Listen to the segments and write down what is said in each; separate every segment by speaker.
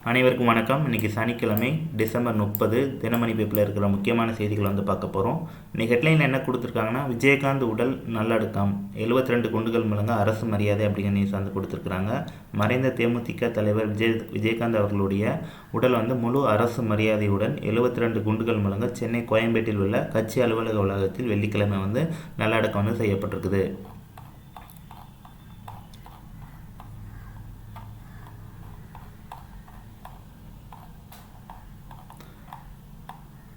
Speaker 1: அனைவருக்கும் வணக்கம். இன்றைக்கி சனிக்கிழமை டிசம்பர் 30 தினமணி பேப்பரில் இருக்கிற முக்கியமான செய்திகளை பார்க்க போகிறோம். இன்றைக்கி ஹெட்லைனில் என்ன கொடுத்துருக்காங்கன்னா, விஜயகாந்த் உடல் நல்லடக்கம், 72 குண்டுகள் முழங்க அரசு மரியாதை அப்படிங்கிற நியூஸ் கொடுத்துருக்குறாங்க. மறைந்த தேமுதிக தலைவர் விஜயகாந்த் அவர்களுடைய உடல் முழு அரசு மரியாதையுடன் 72 குண்டுகள் முழங்க சென்னை கோயம்பேட்டில் உள்ள கட்சி அலுவலக வளாகத்தில் வெள்ளிக்கிழமை நல்லடக்கம் செய்யப்பட்டிருக்குது.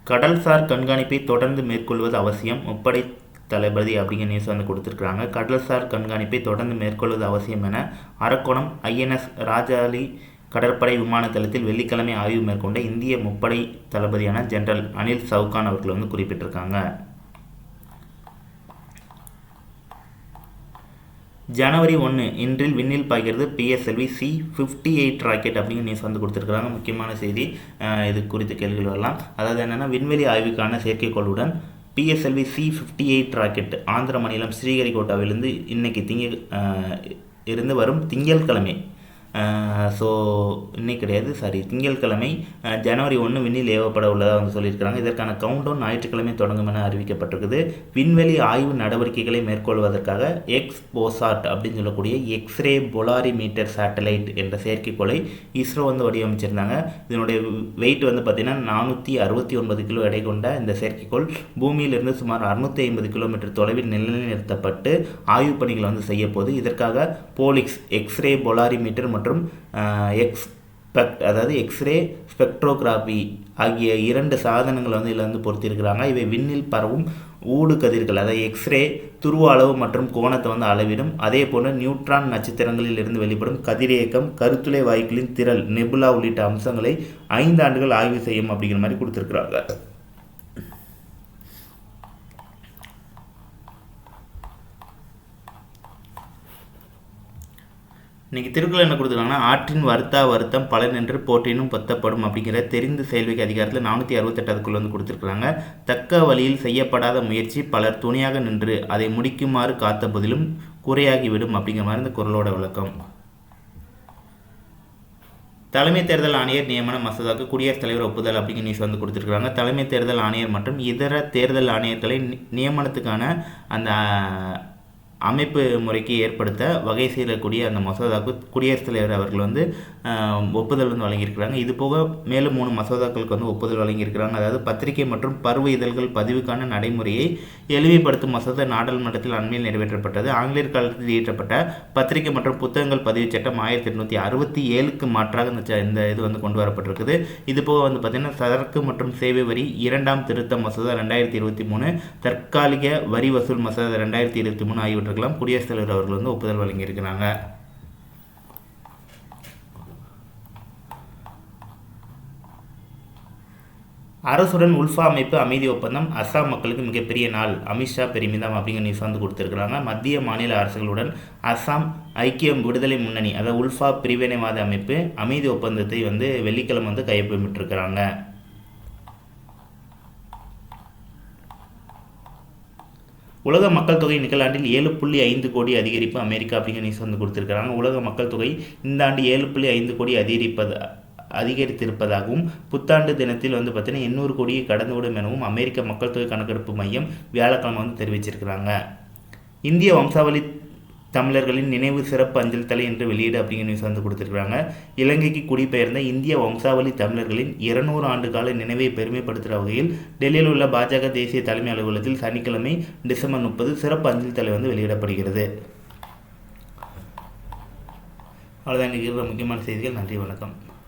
Speaker 1: கடல்சார் கண்காணிப்பை தொடர்ந்து மேற்கொள்வது அவசியம், முப்படை தளபதி அப்படிங்கிற நியூஸ் கொடுத்துருக்குறாங்க. கடல்சார் கண்காணிப்பை தொடர்ந்து மேற்கொள்வது அவசியம் என அரக்கோணம் INS ராஜாளி கடற்படை விமான தளத்தில் வெள்ளிக்கிழமை ஆய்வு மேற்கொண்ட இந்திய முப்படை தளபதியான ஜெனரல் அனில் சவுகான் அவர்கள் குறிப்பிட்டிருக்காங்க. ஜனவரி 1 இன்றில் விண்ணில் பாய்கிறது PSLV C-58 ராக்கெட் அப்படிங்கிற நியூஸ் கொடுத்துருக்குறாங்க. முக்கியமான செய்தி, இது குறித்த கேள்விகள் வரலாம். அதாவது என்னென்னா, விண்வெளி ஆய்வுக்கான செயற்கைக்கோளுடன் PSLV C-58 ராக்கெட் ஆந்திர மாநிலம் ஸ்ரீஹரிகோட்டாவிலிருந்து இன்னைக்கு இருந்து வரும் திங்கட்கிழமை இன்னைக்கு கிடையாது, திங்கட்கிழமை ஜனவரி 1 விண்ணில் ஏவப்பட உள்ளதாக சொல்லியிருக்கிறாங்க. இதற்கான கவுண்டவுன் ஞாயிற்றுக்கிழமை தொடங்கும் என அறிவிக்கப்பட்டிருக்குது. விண்வெளி ஆய்வு நடவடிக்கைகளை மேற்கொள்வதற்காக எக்ஸ்போசாட் அப்படின்னு சொல்லக்கூடிய எக்ஸ்ரே பொலாரிமீட்டர் சேட்டலைட் என்ற செயற்கைக்கோளை இஸ்ரோ வடிவமைச்சிருந்தாங்க. இதனுடைய வெயிட் பார்த்தீங்கன்னா 469 கிலோ எடை கொண்ட இந்த செயற்கைக்கோள் பூமியிலிருந்து சுமார் 650 கிலோமீட்டர் தொலைவில் நிலைநிறுத்தப்பட்டு ஆய்வு பணிகளை செய்ய போது. இதற்காக போலிக்ஸ் எக்ஸ்ரே பொலாரிமீட்டர் மற்றும் அதாவது எக்ஸ்ரே ஸ்பெக்ட்ரோகிராபி ஆகிய 2 சாதனங்களை இதில் பொருத்தியிருக்கிறாங்க. இவை விண்ணில் பரவும் ஊடு கதிர்கள், அதாவது எக்ஸ்ரே துருவ அளவு மற்றும் கோணத்தை அளவிடும். அதே போல நியூட்ரான் நட்சத்திரங்களில் இருந்து வெளிப்படும் கதிரியக்கம், கருத்துளை வாயுக்களின் திரள், நெபுலா உள்ளிட்ட அம்சங்களை 5 ஆண்டுகள் ஆய்வு செய்யும் அப்படிங்கிற மாதிரி கொடுத்துருக்குறாங்க. இன்றைக்கி திருக்குறள் என்ன கொடுத்துருக்காங்கன்னா, ஆற்றின் வருத்தம் பலன் என்று போற்றினும் பொத்தப்படும் அப்படிங்கிற தெரிந்து செயல்விக்கு அதிகாரத்தில் 468 கொடுத்துருக்குறாங்க. தக்க வழியில் செய்யப்படாத முயற்சி பலர் துணையாக நின்று அதை முடிக்குமாறு காத்த போதிலும் குறையாகிவிடும் அப்படிங்கிற மாதிரி இந்த குறளோட விளக்கம். தலைமை தேர்தல் ஆணையர் நியமன மசோதாவுக்கு குடியரசுத் தலைவர் ஒப்புதல் அப்படிங்கிற நியூஸ் கொடுத்துருக்குறாங்க. தலைமை தேர்தல் ஆணையர் மற்றும் இதர தேர்தல் ஆணையர்களை நியமனத்துக்கான அந்த அமைப்பு முறைக்கு ஏற்படுத்த வகை செய்யக்கூடிய அந்த மசோதாவுக்கு குடியரசுத் தலைவர் அவர்கள் ஒப்புதல் வழங்கியிருக்கிறாங்க. இது போக மேலும் 3 மசோதாக்களுக்கு ஒப்புதல் வழங்கியிருக்கிறாங்க. அதாவது பத்திரிகை மற்றும் பருவ இதழ்கள் பதிவுக்கான நடைமுறையை எளிமைப்படுத்தும் மசோதா நாடாளுமன்றத்தில் அண்மையில் நிறைவேற்றப்பட்டது. ஆங்கிலேயர் காலத்தில் இயற்றப்பட்ட பத்திரிகை மற்றும் புத்தகங்கள் பதிவு சட்டம் 1867க்கு மாற்றாக இந்த இது கொண்டு வரப்பட்டிருக்குது. இது போக பார்த்தீங்கன்னா, சரக்கு மற்றும் சேவை வரி 2ஆம் திருத்த மசோதா 2023, தற்காலிக வரி வசூல் மசோதா 2023 ஆகியவற்றுக்கெல்லாம் குடியரசுத் தலைவர் அவர்கள் ஒப்புதல் வழங்கியிருக்கிறாங்க. அரசுடன் உல்ஃபா அமைப்பு அமைதி ஒப்பந்தம், அஸ்ஸாம் மக்களுக்கு மிகப்பெரிய நாள், அமித்ஷா பெருமிதம் அப்படிங்கிற நியூஸ் கொடுத்துருக்குறாங்க. மத்திய மாநில அரசுகளுடன் அஸ்ஸாம் ஐக்கிய விடுதலை முன்னணி, அதாவது உல்ஃபா பிரிவினைவாத அமைப்பு அமைதி ஒப்பந்தத்தை வெள்ளிக்கிழமை கையொப்பமிட்டிருக்கிறாங்க. உலக மக்கள் தொகை நிகழாண்டில் 7.5 கோடி அதிகரிப்பு அமெரிக்கா அப்படிங்கிற நியூஸ் கொடுத்துருக்காங்க. உலக மக்கள் தொகை இந்த ஆண்டு 7.5 கோடி அதிகரித்திருப்பதாகவும் புத்தாண்டு தினத்தில் பார்த்தீங்கன்னா 800 கோடியை கடந்துவிடும் எனவும் அமெரிக்க மக்கள் தொகை கணக்கெடுப்பு மையம் வியாழக்கிழமை தெரிவிச்சிருக்கிறாங்க. இந்திய வம்சாவளி தமிழர்களின் நினைவு சிறப்பு அஞ்சல் தலை என்று வெளியீடு அப்படிங்கிற நியூஸ் கொடுத்துருக்காங்க. இலங்கைக்கு குடிபெயர்ந்த இந்திய வம்சாவளி தமிழர்களின் 200 ஆண்டு கால நினைவை பெருமைப்படுத்துகிற வகையில் டெல்லியில் உள்ள பாஜக தேசிய தலைமை அலுவலகத்தில் சனிக்கிழமை டிசம்பர் 30 சிறப்பு அஞ்சல் தலை வெளியிடப்படுகிறது. அவ்வளோதான் இன்றைக்கி இருக்கிற முக்கியமான செய்திகள். நன்றி, வணக்கம்.